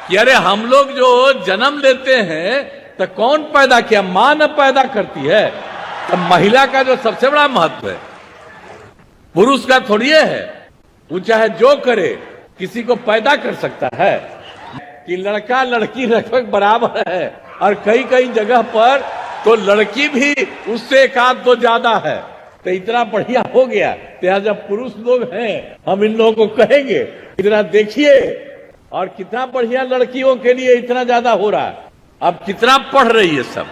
कि अरे हम लोग जो जन्म लेते हैं तो कौन पैदा किया, मां न पैदा करती है। तो महिला का जो सबसे बड़ा महत्व है पुरुष का थोड़ी है। वो चाहे जो करे किसी को पैदा कर सकता है कि लड़का लड़की लगभग बराबर है, और कई कई जगह पर तो लड़की भी उससे एक आध दो ज्यादा है। तो इतना बढ़िया हो गया। तो जब पुरुष लोग हैं हम इन लोगों को कहेंगे इतना देखिए, और कितना बढ़िया लड़कियों के लिए इतना ज्यादा हो रहा है। अब कितना पढ़ रही है सब।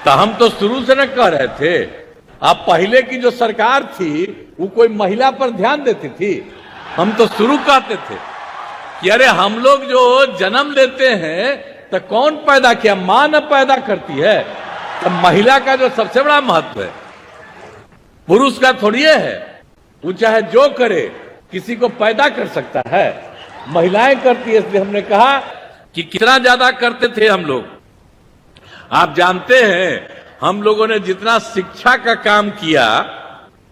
तो हम तो शुरू से न कह रहे थे। अब पहले की जो सरकार थी वो कोई महिला पर ध्यान देती थी। हम तो शुरू कहते थे कि अरे हम लोग जो जन्म लेते हैं तो कौन पैदा किया, मां न पैदा करती है। तो महिला का जो सबसे बड़ा महत्व है पुरुष का थोड़ी है। वो चाहे जो करे किसी को पैदा कर सकता है, महिलाएं करती है। इसलिए हमने कहा कि कितना ज्यादा करते थे हम लोग। आप जानते हैं हम लोगों ने जितना शिक्षा का काम किया,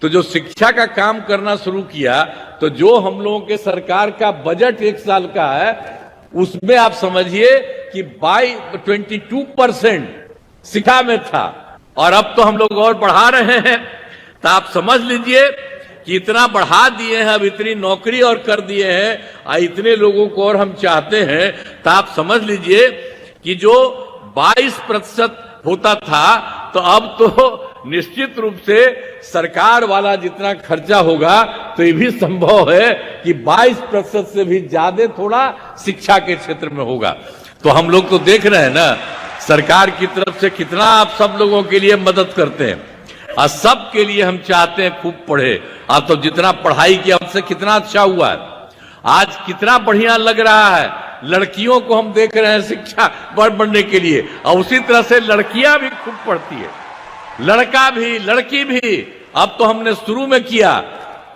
तो जो शिक्षा का काम करना शुरू किया, तो जो हम लोगों के सरकार का बजट एक साल का है उसमें आप समझिए कि 22% शिक्षा में था, और अब तो हम लोग और बढ़ा रहे हैं। तो आप समझ लीजिए कि इतना बढ़ा दिए हैं, अब इतनी नौकरी और कर दिए हैं, और इतने लोगों को और हम चाहते हैं। तो आप समझ लीजिए कि जो 22% होता था, तो अब तो निश्चित रूप से सरकार वाला जितना खर्चा होगा तो ये भी संभव है कि 22% से भी ज्यादा थोड़ा शिक्षा के क्षेत्र में होगा। तो हम लोग तो देख रहे हैं ना सरकार की तरफ से कितना आप सब लोगों के लिए मदद करते हैं, और सब के लिए हम चाहते हैं खूब पढ़े। आप तो जितना पढ़ाई किया उससे कितना अच्छा हुआ है। आज कितना बढ़िया लग रहा है। लड़कियों को हम देख रहे हैं शिक्षा बढ़ने के लिए, और उसी तरह से लड़कियां भी खूब पढ़ती है, लड़का भी लड़की भी। अब तो हमने शुरू में किया,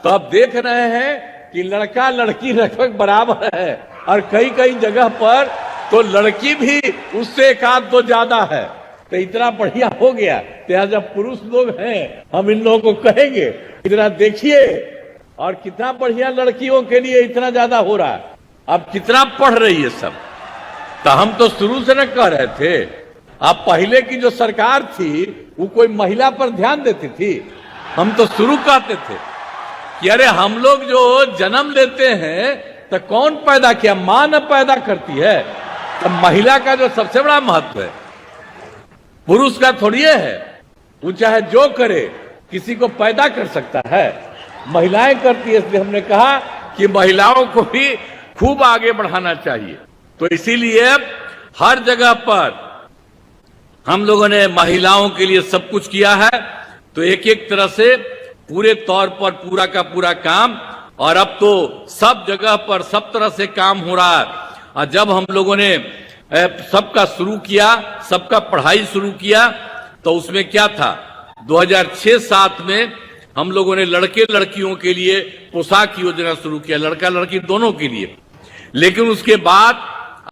तो अब देख रहे हैं कि लड़का लड़की लगभग बराबर है, और कई कई जगह पर तो लड़की भी उससे एक आध दो ज्यादा है। तो इतना बढ़िया हो गया। तो जब पुरुष लोग हैं हम इन लोगों को कहेंगे इतना देखिए, और कितना बढ़िया लड़कियों के लिए इतना ज्यादा हो रहा है। अब कितना पढ़ रही है सब। तो हम तो शुरू से न कह रहे थे। अब पहले की जो सरकार थी वो कोई महिला पर ध्यान देती थी। हम तो शुरू कहते थे कि अरे हम लोग जो जन्म लेते हैं तो कौन पैदा किया, मां न पैदा करती है। तो महिला का जो सबसे बड़ा महत्व है पुरुष का थोड़ी है। वो चाहे जो करे किसी को पैदा कर सकता है, महिलाएं करती है। इसलिए हमने कहा कि महिलाओं को भी खूब आगे बढ़ाना चाहिए। तो इसीलिए हर जगह पर हम लोगों ने महिलाओं के लिए सब कुछ किया है। तो एक एक तरह से पूरे तौर पर पूरा का पूरा काम, और अब तो सब जगह पर सब तरह से काम हो रहा है। और जब हम लोगों ने सबका शुरू किया, सबका पढ़ाई शुरू किया, तो उसमें क्या था 2006-07 में हम लोगों ने लड़के लड़कियों के लिए पोशाक योजना शुरू किया, लड़का लड़की दोनों के लिए। लेकिन उसके बाद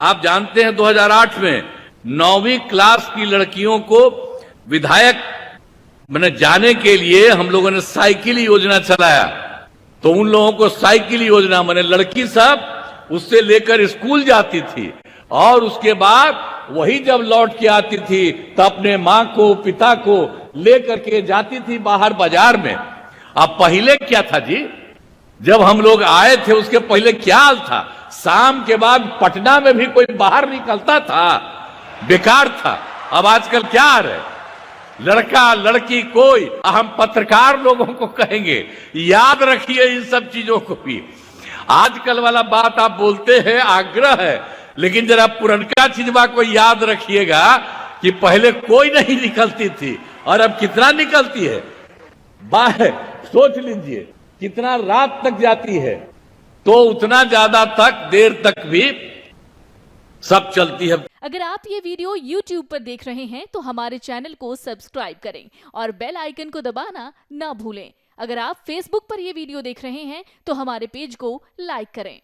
आप जानते हैं 2008 में 9वीं क्लास की लड़कियों को विधायक मैंने जाने के लिए हम लोगों ने साइकिल योजना चलाया। तो उन लोगों को साइकिल योजना मैंने लड़की सब उससे लेकर स्कूल जाती थी, और उसके बाद वही जब लौट के आती थी तो अपने माँ को पिता को लेकर के जाती थी बाहर बाजार में। अब पहले क्या था जी, जब हम लोग आए थे उसके पहले क्या हाल था, शाम के बाद पटना में भी कोई बाहर निकलता था, बेकार था। अब आजकल क्या आ रहा है, लड़का लड़की कोई। हम पत्रकार लोगों को कहेंगे याद रखिए इन सब चीजों को भी। आजकल वाला बात आप बोलते हैं आग्रह है, लेकिन जरा पुरनका चीजवा को याद रखिएगा कि पहले कोई नहीं निकलती थी और अब कितना निकलती है। बाहर सोच लीजिए कितना रात तक जाती है, तो उतना ज्यादा तक देर तक भी सब चलती है। अगर आप ये वीडियो YouTube पर देख रहे हैं तो हमारे चैनल को सब्सक्राइब करें और बेल आइकन को दबाना ना भूलें। अगर आप Facebook पर ये वीडियो देख रहे हैं तो हमारे पेज को लाइक करें।